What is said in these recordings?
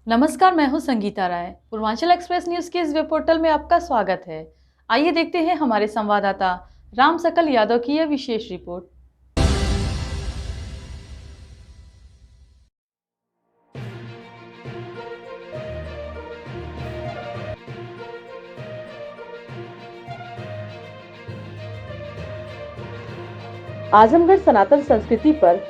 नमस्कार, मैं हूं संगीता राय। पूर्वांचल एक्सप्रेस न्यूज के इस वेब पोर्टल में आपका स्वागत है। आइए देखते हैं हमारे संवाददाता राम सकल यादव की यह विशेष रिपोर्ट। आजमगढ़ सनातन संस्कृति पर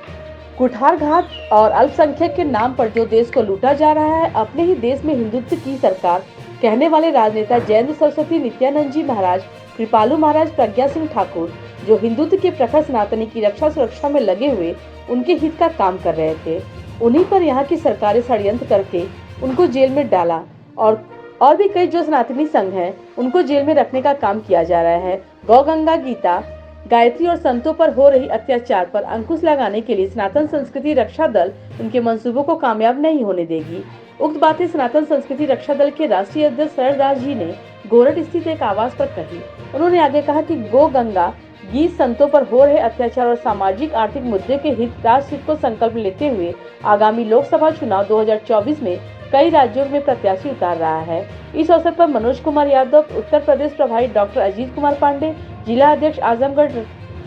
कुठारघात और अल्पसंख्यक के नाम पर जो देश को लूटा जा रहा है, अपने ही देश में हिंदुत्व की सरकार कहने वाले राजनेता जयेंद्र सरस्वती, नित्यानंद जी महाराज, कृपालू महाराज, प्रज्ञा सिंह ठाकुर, जो हिंदुत्व के प्रखर सनातनी की रक्षा सुरक्षा में लगे हुए उनके हित का काम कर रहे थे, उन्हीं पर यहाँ की सरकारें षड्यंत्र करके उनको जेल में डाला और भी कई जो सनातनी संघ हैं उनको जेल में रखने का काम किया जा रहा है। गौ गंगा, गीता, गायत्री और संतों पर हो रही अत्याचार पर अंकुश लगाने के लिए सनातन संस्कृति रक्षा दल उनके मंसूबों को कामयाब नहीं होने देगी। उक्त बातें सनातन संस्कृति रक्षा दल के राष्ट्रीय अध्यक्ष शरदास जी ने गोरठ स्थित एक आवास पर कही। उन्होंने आगे कहा कि गौ गंगा गीत संतों पर हो रहे अत्याचार और सामाजिक आर्थिक मुद्दों के राष्ट्र हित को संकल्प लेते हुए आगामी लोकसभा चुनाव 2024 में कई राज्यों में प्रत्याशी उतार रहा है। इस अवसर पर मनोज कुमार यादव, उत्तर प्रदेश प्रभारी डॉक्टर अजीत कुमार पांडे, जिला अध्यक्ष आजमगढ़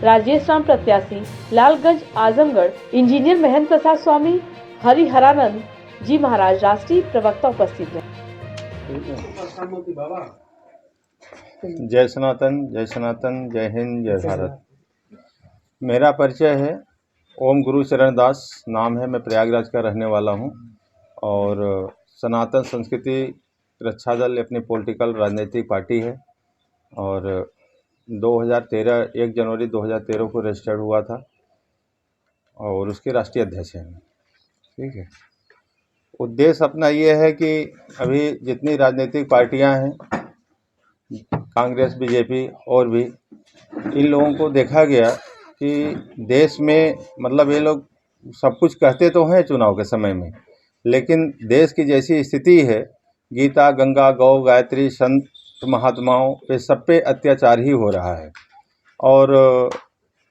राजेश राम प्रत्याशी लालगंज आजमगढ़, इंजीनियर महेंद्र प्रसाद स्वामी, हरिहरानंद जी महाराज, राष्ट्रीय प्रवक्ता उपस्थित हैं। जय सनातन, जय सनातन, जय हिंद, जय भारत। मेरा परिचय है, ओम गुरु चरण दास नाम है। मैं प्रयागराज का रहने वाला हूं और सनातन संस्कृति रक्षा दल अपनी पॉलिटिकल राजनीतिक पार्टी है और 1 जनवरी 2013 को रजिस्टर्ड हुआ था और उसके राष्ट्रीय अध्यक्ष हैं। ठीक है, उद्देश्य अपना ये है कि अभी जितनी राजनीतिक पार्टियां हैं, कांग्रेस, बीजेपी और भी, इन लोगों को देखा गया कि देश में मतलब ये लोग सब कुछ कहते तो हैं चुनाव के समय में, लेकिन देश की जैसी स्थिति है, गीता, गंगा, गौ, गायत्री, संत महात्माओं पे सब पे अत्याचार ही हो रहा है और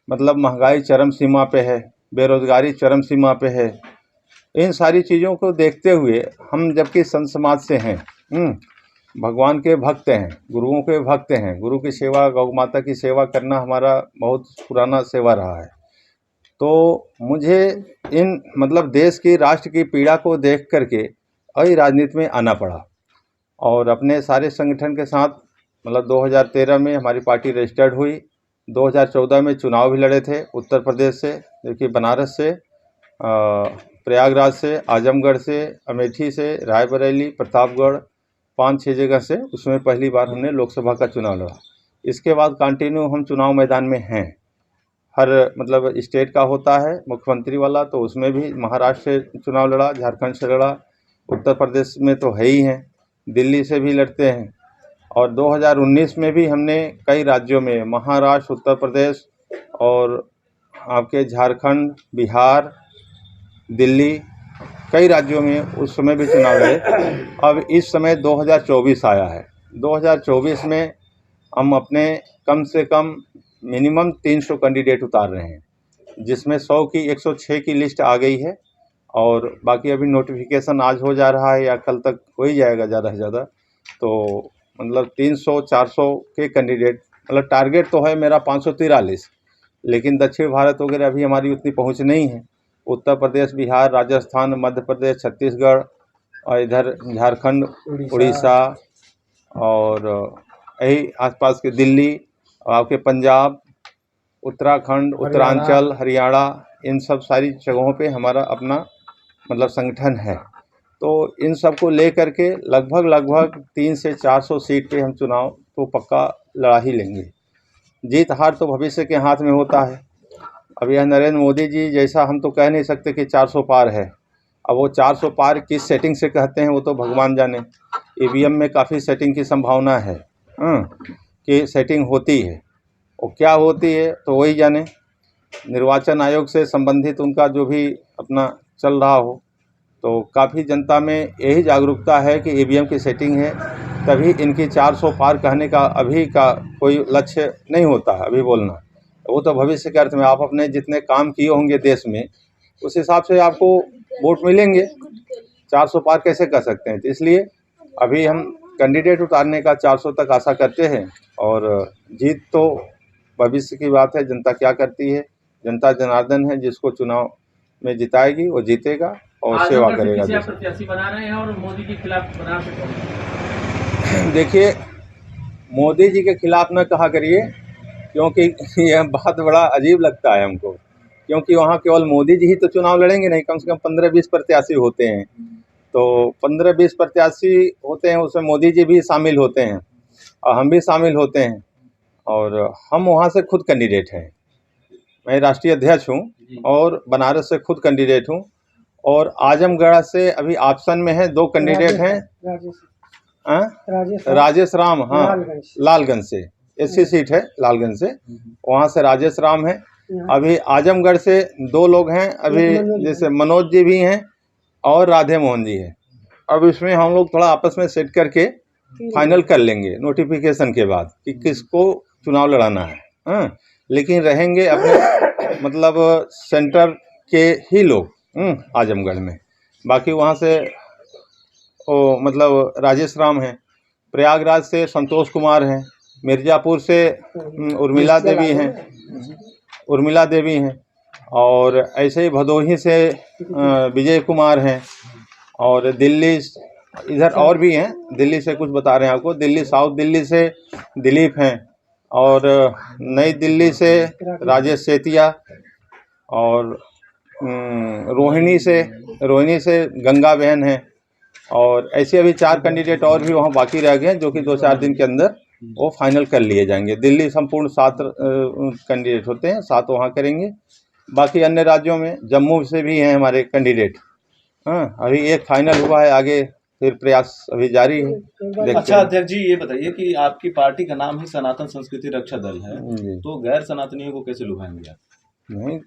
मतलब महंगाई चरम सीमा पे है, बेरोजगारी चरम सीमा पे है। इन सारी चीज़ों को देखते हुए हम जबकि संत समाज से हैं, भगवान के भक्त हैं, गुरुओं के भक्त हैं, गुरु की सेवा, गौ माता की सेवा करना हमारा बहुत पुराना सेवा रहा है। तो मुझे इन मतलब देश की, राष्ट्र की पीड़ा को देख करके अभी राजनीति में आना पड़ा और अपने सारे संगठन के साथ मतलब 2013 में हमारी पार्टी रजिस्टर्ड हुई। 2014 में चुनाव भी लड़े थे, उत्तर प्रदेश से, देखिए बनारस से, प्रयागराज से, आजमगढ़ से, अमेठी से, रायबरेली, प्रतापगढ़, 5-6 जगह से। उसमें पहली बार हमने लोकसभा का चुनाव लड़ा। इसके बाद कंटिन्यू हम चुनाव मैदान में हैं। हर मतलब स्टेट का होता है मुख्यमंत्री वाला, तो उसमें भी महाराष्ट्र से चुनाव लड़ा, झारखंड से लड़ा, उत्तर प्रदेश में तो है ही हैं, दिल्ली से भी लड़ते हैं और 2019 में भी हमने कई राज्यों में, महाराष्ट्र, उत्तर प्रदेश और आपके झारखंड, बिहार, दिल्ली, कई राज्यों में उस समय भी चुनाव लड़े। अब इस समय 2024 आया है। 2024 में हम अपने कम से कम मिनिमम 300 कैंडिडेट उतार रहे हैं, जिसमें 100 की 106 की लिस्ट आ गई है और बाकी अभी नोटिफिकेशन आज हो जा रहा है या कल तक हो ही जाएगा ज़्यादा से ज़्यादा। तो मतलब 300-400 के कैंडिडेट, मतलब टारगेट तो है मेरा 543, लेकिन दक्षिण भारत वगैरह अभी हमारी उतनी पहुंच नहीं है। उत्तर प्रदेश, बिहार, राजस्थान, मध्य प्रदेश, छत्तीसगढ़ और इधर झारखंड, उड़ीसा और यही आसपास के दिल्ली और आपके पंजाब, उत्तराखंड, उत्तरांचल, हरियाणा, इन सब सारी जगहों पे हमारा अपना मतलब संगठन है। तो इन सब को ले करके लगभग 300 से 400 सीट पे हम चुनाव तो पक्का लड़ा ही लेंगे। जीत हार तो भविष्य के हाथ में होता है। अब यह नरेंद्र मोदी जी जैसा हम तो कह नहीं सकते कि 400 पार है। अब वो 400 पार किस सेटिंग से कहते हैं वो तो भगवान जाने। ईवीएम में काफ़ी सेटिंग की संभावना है कि सेटिंग होती है, और क्या होती है तो वही जाने। निर्वाचन आयोग से संबंधित उनका जो भी अपना चल रहा हो, तो काफ़ी जनता में यही जागरूकता है कि ईवीएम की सेटिंग है, तभी इनकी 400 पार कहने का अभी का कोई लक्ष्य नहीं होता है अभी बोलना। वो तो भविष्य के अर्थ में आप अपने जितने काम किए होंगे देश में, उस हिसाब से आपको वोट मिलेंगे। 400 पार कैसे कर सकते हैं। तो इसलिए अभी हम कैंडिडेट उतारने का 400 तक आशा करते हैं, और जीत तो भविष्य की बात है। जनता क्या करती है, जनता जनार्दन है, जिसको चुनाव में जिताएगी वो जीतेगा और सेवा करेगा। प्रत्याशी बना रहे हैं और मोदी के खिलाफ बना सकते। देखिए, मोदी जी के खिलाफ न कहा करिए, क्योंकि यह बात बड़ा अजीब लगता है हमको, क्योंकि वहाँ केवल मोदी जी ही तो चुनाव लड़ेंगे नहीं, कम से कम 15-20 प्रत्याशी होते हैं। तो 15-20 प्रत्याशी होते हैं, उसमें मोदी जी भी शामिल होते हैं और हम भी शामिल होते हैं, और हम वहाँ से खुद कैंडिडेट हैं। मैं राष्ट्रीय अध्यक्ष हूँ और बनारस से खुद कैंडिडेट हूँ, और आजमगढ़ से अभी ऑप्शन में है 2 कैंडिडेट हैं। राजेश राम, हाँ, लालगंज से एससी सीट है, लालगंज से, वहाँ से राजेश राम है। अभी आजमगढ़ से 2 लोग हैं, अभी जैसे मनोज जी भी हैं और राधे मोहन जी हैं। अब इसमें हम लोग थोड़ा आपस में सेट करके फाइनल कर लेंगे नोटिफिकेशन के बाद कि किसको चुनाव लड़ाना है। हाँ, लेकिन रहेंगे अपने मतलब सेंटर के ही लोग आजमगढ़ में। बाकी वहाँ से मतलब राजेश राम हैं, प्रयागराज से संतोष कुमार हैं, मिर्ज़ापुर से उर्मिला देवी हैं, और ऐसे ही भदोही से विजय कुमार हैं, और दिल्ली इधर और भी हैं। दिल्ली से कुछ बता रहे हैं आपको, दिल्ली साउथ दिल्ली से दिलीप हैं, और नई दिल्ली से राजेश सेतिया, और रोहिणी से गंगा बहन हैं, और ऐसे अभी 4 कैंडिडेट और भी वहाँ बाकी रह गए हैं, जो कि 2-4 दिन के अंदर वो फाइनल कर लिए जाएंगे। दिल्ली संपूर्ण 7 कैंडिडेट होते हैं, 7 वहाँ करेंगे। बाकी अन्य राज्यों में जम्मू से भी हैं हमारे कैंडिडेट। हाँ, अभी एक फाइनल हुआ है, आगे फिर प्रयास अभी जारी है। अच्छा अध्यक्ष जी, ये बताइए कि आपकी पार्टी का नाम ही सनातन संस्कृति रक्षा दल है, तो गैर सनातनियों को कैसे लुभाएंगे आप? नहीं,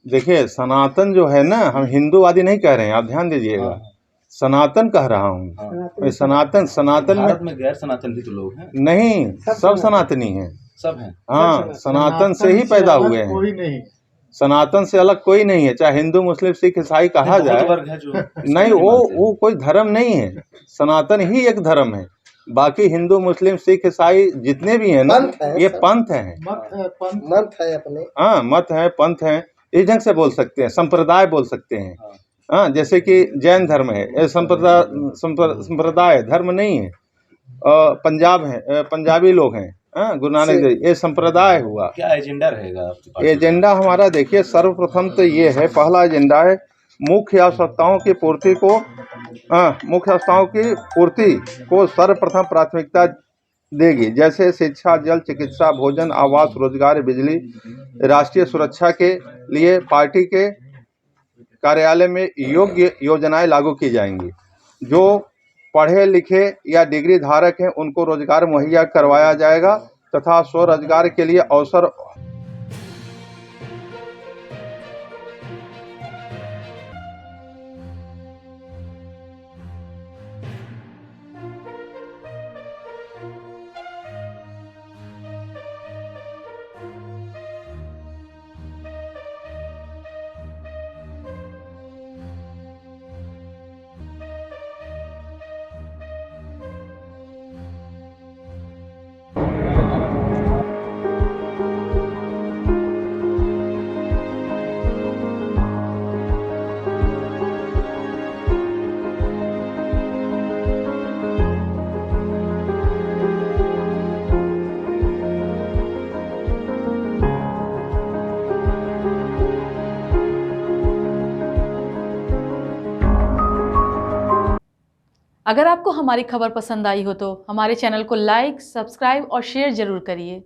देखिए, सनातन जो है ना, हम हिंदूवादी नहीं कह रहे हैं, आप ध्यान दीजिएगा। सनातन कह रहा हूँ। सनातन भारत में गैर सनातन भी तो लोग हैं। नहीं, सब सनातनी हैं, सब हैं। हाँ, सनातन से ही पैदा हुए हैं, कोई नहीं, सनातन से अलग कोई नहीं है। चाहे हिंदू मुस्लिम सिख ईसाई कहा जाए, वर्ग है जो नहीं, वो कोई धर्म नहीं है, सनातन ही एक धर्म है। बाकी हिंदू मुस्लिम सिख ईसाई जितने भी हैं ना, ये पंथ हैं, मत है अपने। हाँ, मत है, पंथ है, इस ढंग से बोल सकते हैं, संप्रदाय बोल सकते हैं। हाँ, जैसे कि जैन धर्म है, ये संप्रदाय धर्म नहीं है। पंजाब है, पंजाबी लोग हैं, हाँ, गुरु नानक देव, ये संप्रदाय हुआ। क्या एजेंडा रहेगा? एजेंडा हमारा देखिए, सर्वप्रथम तो ये है, पहला एजेंडा है मुख्य आवश्यकताओं की पूर्ति को सर्वप्रथम प्राथमिकता देगी। जैसे शिक्षा, जल, चिकित्सा, भोजन, आवास, रोजगार, बिजली। राष्ट्रीय सुरक्षा के लिए पार्टी के कार्यालय में योग्य योजनाएं लागू की जाएंगी। जो पढ़े लिखे या डिग्री धारक हैं, उनको रोजगार मुहैया करवाया जाएगा तथा स्वरोजगार के लिए अवसर अगर आपको हमारी खबर पसंद आई हो तो हमारे चैनल को लाइक, सब्सक्राइब और शेयर जरूर करिए।